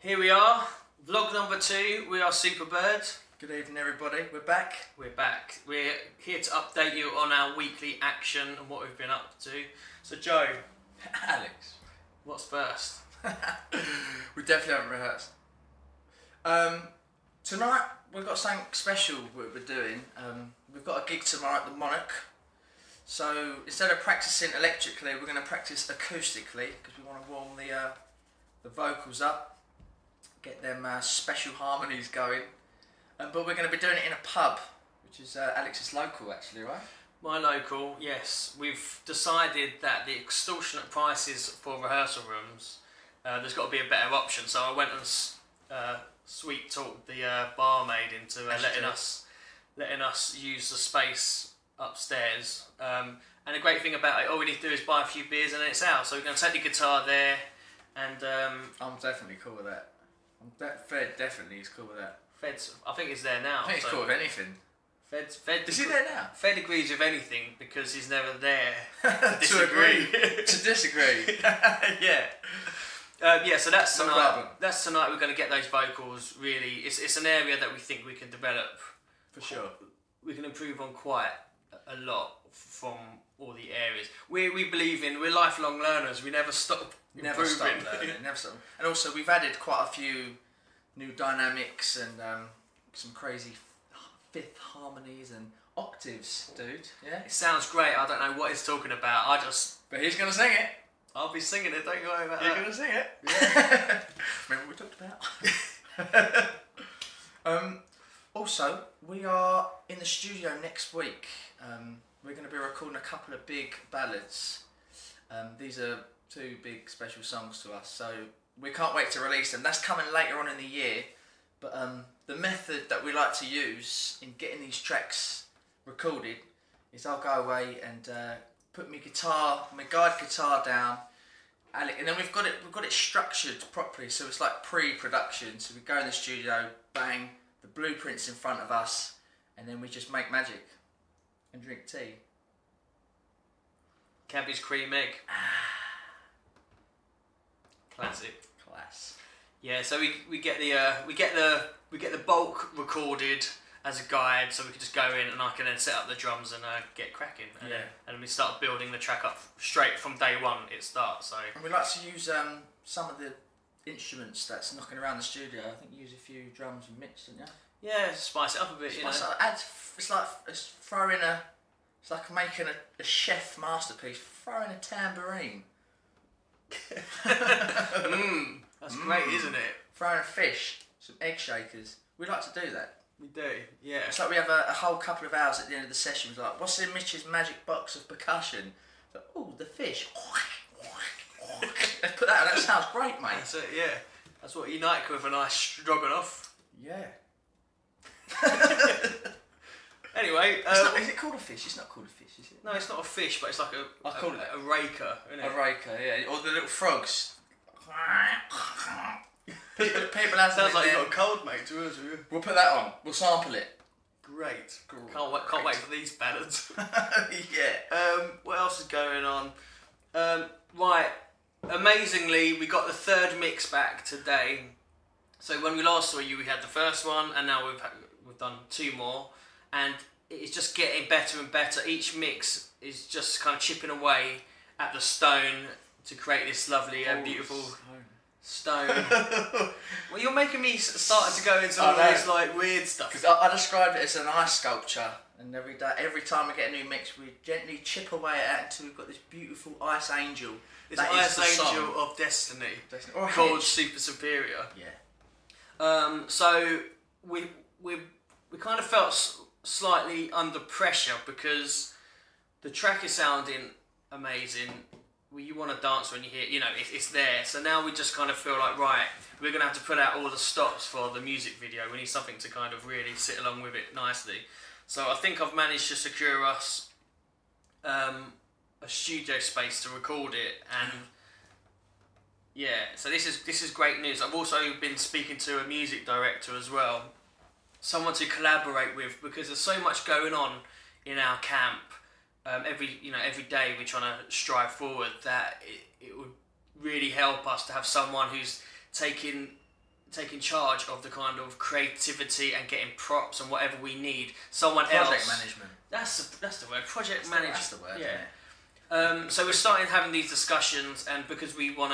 Here we are, vlog number 2. We are Superbird. Good evening, everybody. We're back. We're back. We're here to update you on our weekly action and what we've been up to. So, Joe. Alex. What's first? We definitely haven't rehearsed. Tonight, we've got something special we're doing. We've got a gig tomorrow at the Monarch. So, instead of practicing electrically, we're going to practice acoustically because we want to warm the vocals up, get them special harmonies going. But we're going to be doing it in a pub, which is Alex's local, actually, right? My local, yes. We've decided that the extortionate prices for rehearsal rooms, there's got to be a better option. So I went and sweet talked the barmaid into letting us use the space upstairs. And the great thing about it, all we need to do is buy a few beers and then it's out. So we're going to take the guitar there, and I'm definitely cool with that. Fred definitely is cool with that. Fed's, I think he's there now. I think he's cool with anything. Fed is he there now? Fed agrees with anything because he's never there to agree. To disagree. Yeah. Yeah, so that's no tonight. problem. That's tonight. We're going to get those vocals. Really, it's an area that we think we can develop. For sure. We can improve on quite a lot from all the areas. We believe in. We're lifelong learners. We never stop. Never stop learning. Never stop. And also, we've added quite a few new dynamics and some crazy fifth harmonies and octaves, dude. Yeah. It sounds great. I don't know what he's talking about. But he's gonna sing it. I'll be singing it. Don't you worry about that. You're gonna sing it. Yeah. Remember what we talked about. Also, we are in the studio next week. We're going to be recording a couple of big ballads. These are 2 big special songs to us, so we can't wait to release them. That's coming later on in the year, but the method that we like to use in getting these tracks recorded is I'll go away and put my guide guitar down, and then we've got it structured properly, so it's like pre-production. So we go in the studio, bang, the blueprint's in front of us, and then we just make magic and drink tea. Cadbury's cream egg. Classic. Class. Yeah, so we get the bulk recorded as a guide, so we can just go in and I can then set up the drums and get cracking. And then we start building the track up straight from day one. It starts. So. And we like to use some of the instruments that's knocking around the studio. I think you use a few drums and mix, don't you? Yeah, spice it up a bit. It's like making a chef masterpiece. Throw in a tambourine. That's great, isn't it? Throw in a fish, some egg shakers. We like to do that. We do, yeah. It's like we have a whole couple of hours at the end of the session. We're like, what's in Mitch's magic box of percussion? Like, oh, the fish. Let's put that on. That sounds great, mate. That's it, yeah. That's what you like with a nice stroganoff. Yeah. Anyway, is it called a fish? It's not called a fish, is it? No, it's not a fish, but it's like a raker, isn't it? A raker, yeah. Or the little frogs. People have sounds like you've got a cold, mate. To us, we'll put that on. We'll sample it. Great. Can't wait for these ballads. Yeah. What else is going on? Right. Amazingly, we got the 3rd mix back today. So when we last saw you, we had the first one, and now we've done 2 more, and it's just getting better and better. Each mix is just kind of chipping away at the stone to create this lovely, beautiful stone. Well, you're making me starting to go into all this like weird stuff. Because I described it as an ice sculpture, and every time we get a new mix, we gently chip away at it until we've got this beautiful ice angel. This ice angel of destiny. Or called Super Superior. Yeah. So we kind of felt slightly under pressure because the track is sounding amazing. You want to dance when you hear, it's there. So now we just kind of feel like, right, we're going to have to put out all the stops for the music video. We need something to kind of really sit along with it nicely. So I think I've managed to secure us a studio space to record it, and yeah, so this is great news. I've also been speaking to a music director as well, someone to collaborate with, because there's so much going on in our camp. Every day we're trying to strive forward, that it would really help us to have someone who's taking taking charge of the kind of creativity and getting props and whatever we need. Someone Project else. management. That's the word. Project management. That's the word. Yeah. So we're starting having these discussions, and because we want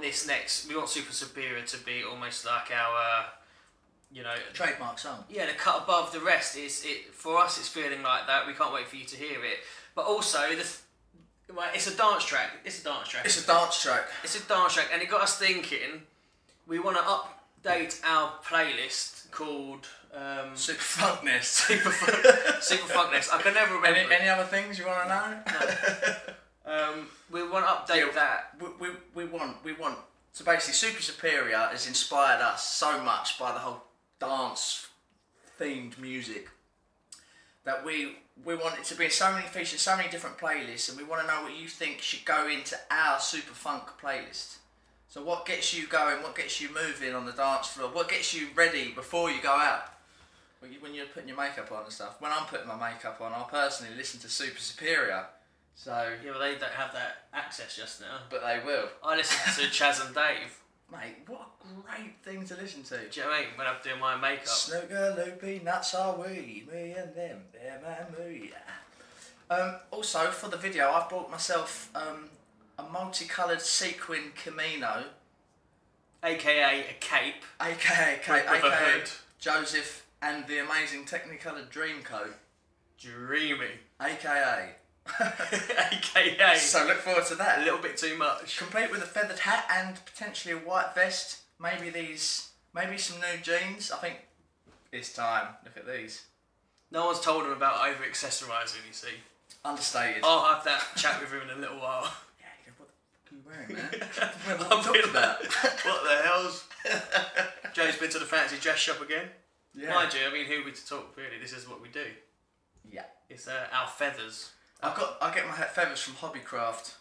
this next. We want Super Superior to be almost like our, Trademark song. Yeah, the cut above the rest. For us. It's feeling like that. We can't wait for you to hear it. But also it's a dance track. It's a dance track. It's a dance track. It's a dance track, and it got us thinking. We want to update our playlist called Super Funkness. Super Funkness. I can never remember. Any other things you want to know? No. We want to update that. We want. So basically, Super Superior has inspired us so much by the whole dance themed music that we want it to be so many features, so many different playlists, and we want to know what you think should go into our Super Funk playlist. So what gets you going, what gets you moving on the dance floor, what gets you ready before you go out? When you're putting your makeup on and stuff. When I'm putting my makeup on, I'll personally listen to Super Superior. So yeah, but they don't have that access just now. But they will. I listen to Chaz and Dave. Mate, what a great thing to listen to. Do you know what I mean? When I'm doing my makeup. Snooker, loopy, nuts are we, me and them, them and me. Also, for the video, I've bought myself a multicoloured sequin kimono, aka a cape, aka with a hood. Joseph and the amazing Technicolor Dreamcoat, dreamy, aka. AKA. So look forward to that. A little bit too much. Complete with a feathered hat and potentially a white vest. Maybe some new jeans. I think it's time. Look at these. No one's told him about over accessorising. You see. Understated. I'll have that chat with him in a little while. Yeah. What the fuck are you wearing, man? What are you talking about? What the hell's? Joe's been to the fancy dress shop again. Yeah. Mind you, I mean, who are we to talk really? This is what we do. Yeah. It's our feathers. I get my feathers from Hobbycraft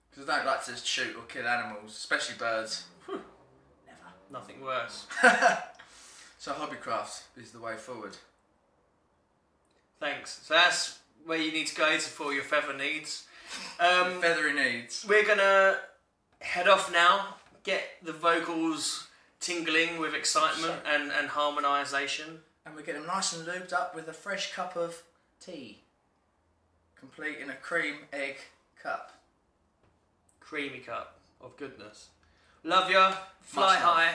because I don't like to shoot or kill animals, especially birds. Never. Nothing worse. So Hobbycraft is the way forward. Thanks. So that's where you need to go for your feather needs. Feathery needs. We're gonna head off now. Get the vocals tingling with excitement and harmonisation. And we get them nice and lubed up with a fresh cup of tea. Complete in a cream egg cup. Creamy cup of goodness. Love ya. Fly high.